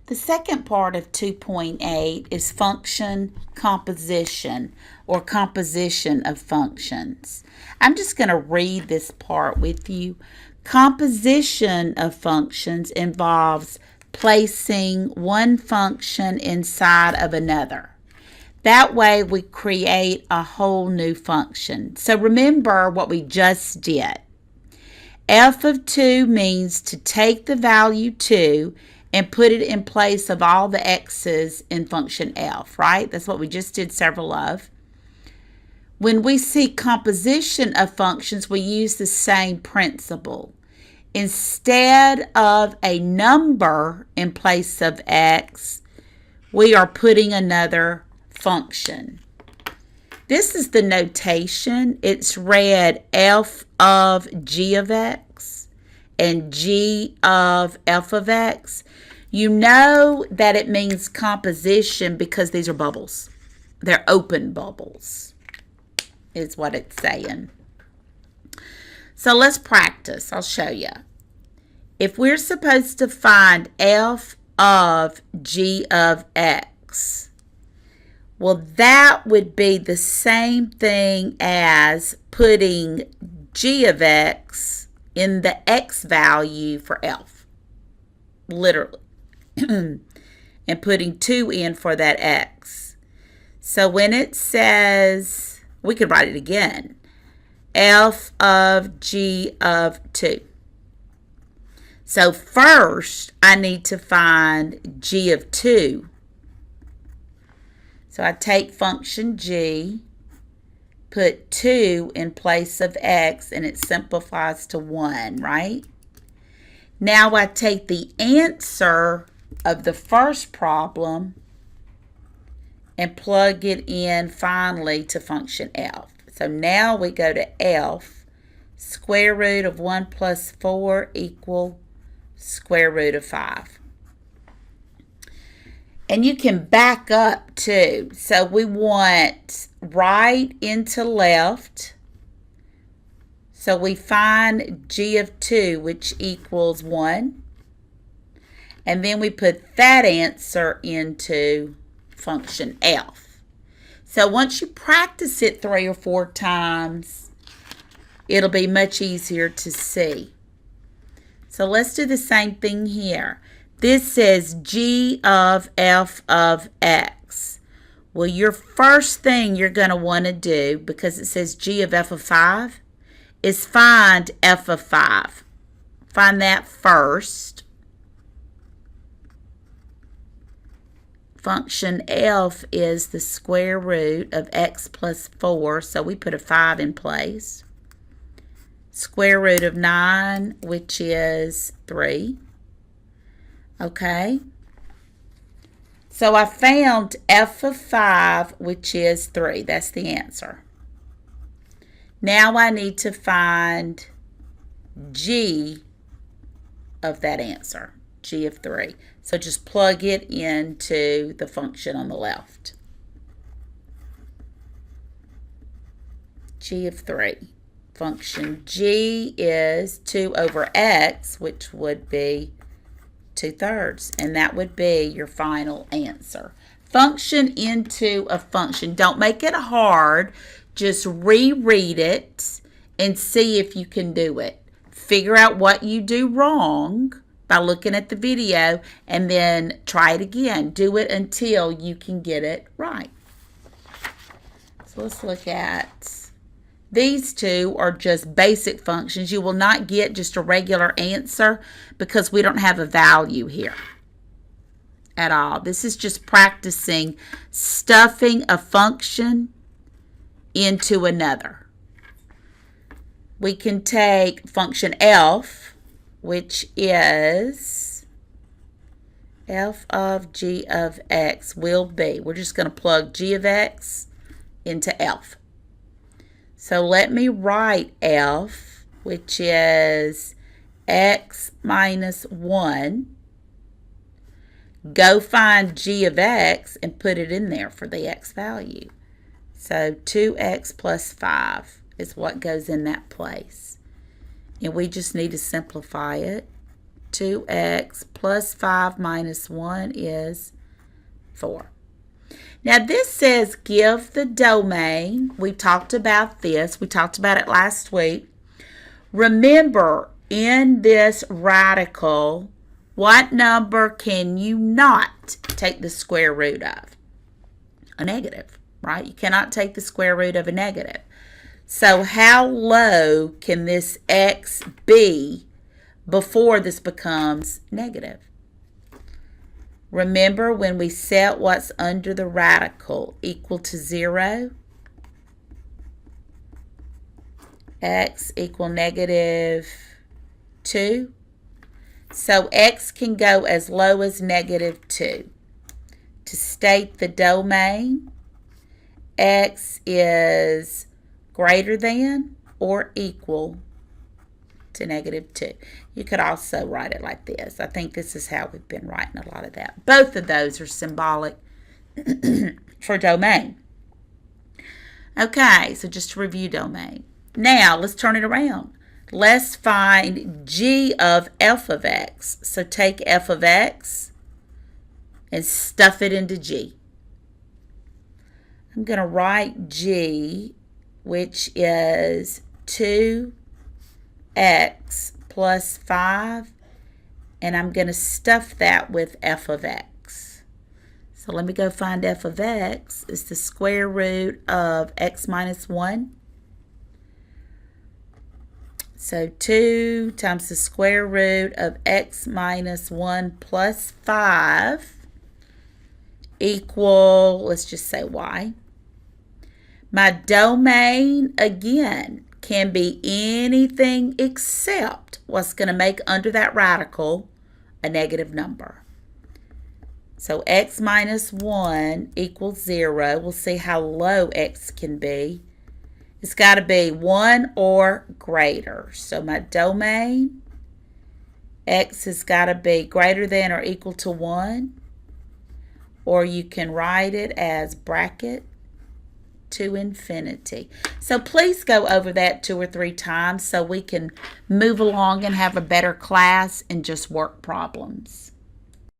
The second part of 2.8 is function composition or composition of functions. I'm just going to read this part with you. Composition of functions involves placing one function inside of another. That way we create a whole new function. So remember what we just did. F of 2 means to take the value 2 and put it in place of all the x's in function f, right? That's what we just did several of. When we see composition of functions, we use the same principle. Instead of a number in place of x, we are putting another function. This is the notation. It's read f of g of x and g of f of x. You know that it means composition because these are bubbles. They're open bubbles, is what it's saying. So let's practice. I'll show you. If we're supposed to find f of g of x, well, that would be the same thing as putting g of x in the x value for f, literally, and putting 2 in for that x. So when it says, we could write it again, f of g of 2. So first, I need to find g of 2. So I take function g, put 2 in place of x, and it simplifies to 1, right? Now I take the answer of the first problem and plug it in finally to function f. So now we go to f, square root of 1 plus 4 equal square root of 5. And you can back up too. So we want right into left. So we find g of 2, which equals 1. And then we put that answer into function f. So once you practice it 3 or 4 times, it'll be much easier to see. So let's do the same thing here. This says g of f of x. Well, your first thing you're going to want to do, because it says g of f of 5, is find f of 5. Find that first. Function f is the square root of x plus 4, so we put a 5 in place. Square root of 9, which is 3. Okay, so I found f of 5, which is 3. That's the answer. Now I need to find g of that answer, g of 3. So just plug it into the function on the left. G of 3. Function g is 2 over x, which would be 2/3, and that would be your final answer. Function into a function. Don't make it hard. Just reread it and see if you can do it. Figure out what you do wrong by looking at the video and then try it again. Do it until you can get it right. So let's look at these two are just basic functions. You will not get just a regular answer because we don't have a value here at all. This is just practicing stuffing a function into another. We can take function f, which is f of g of x will be, we're just going to plug g of x into f. So let me write f, which is x minus 1. Go find g of x and put it in there for the x value. So 2x plus 5 is what goes in that place. And we just need to simplify it 2x plus 5 minus 1 is 4. Now this says give the domain. We talked about this. We talked about it last week. Remember, in this radical, what number can you not take the square root of? A negative, right? You cannot take the square root of a negative. So how low can this x be before this becomes negative? Remember, when we set what's under the radical equal to 0, x equal negative 2. So x can go as low as negative 2. To state the domain, x is greater than or equal to negative 2. You could also write it like this. I think this is how we've been writing a lot of that. Both of those are symbolic for domain. Okay, so just to review domain. Now, let's turn it around. Let's find g of f of x. So take f of x and stuff it into g. I'm going to write g, which is 2x plus 5, and I'm going to stuff that with f of x. So let me go find f of x. It's the square root of x minus 1. So 2 times the square root of x minus 1 plus 5 equal, let's just say y. My domain, again, can be anything except what's going to make under that radical a negative number. So x minus 1 equals 0. We'll see how low x can be. It's got to be 1 or greater. So my domain, x has got to be greater than or equal to 1. Or you can write it as bracket to infinity. So please go over that 2 or 3 times so we can move along and have a better class and just work problems.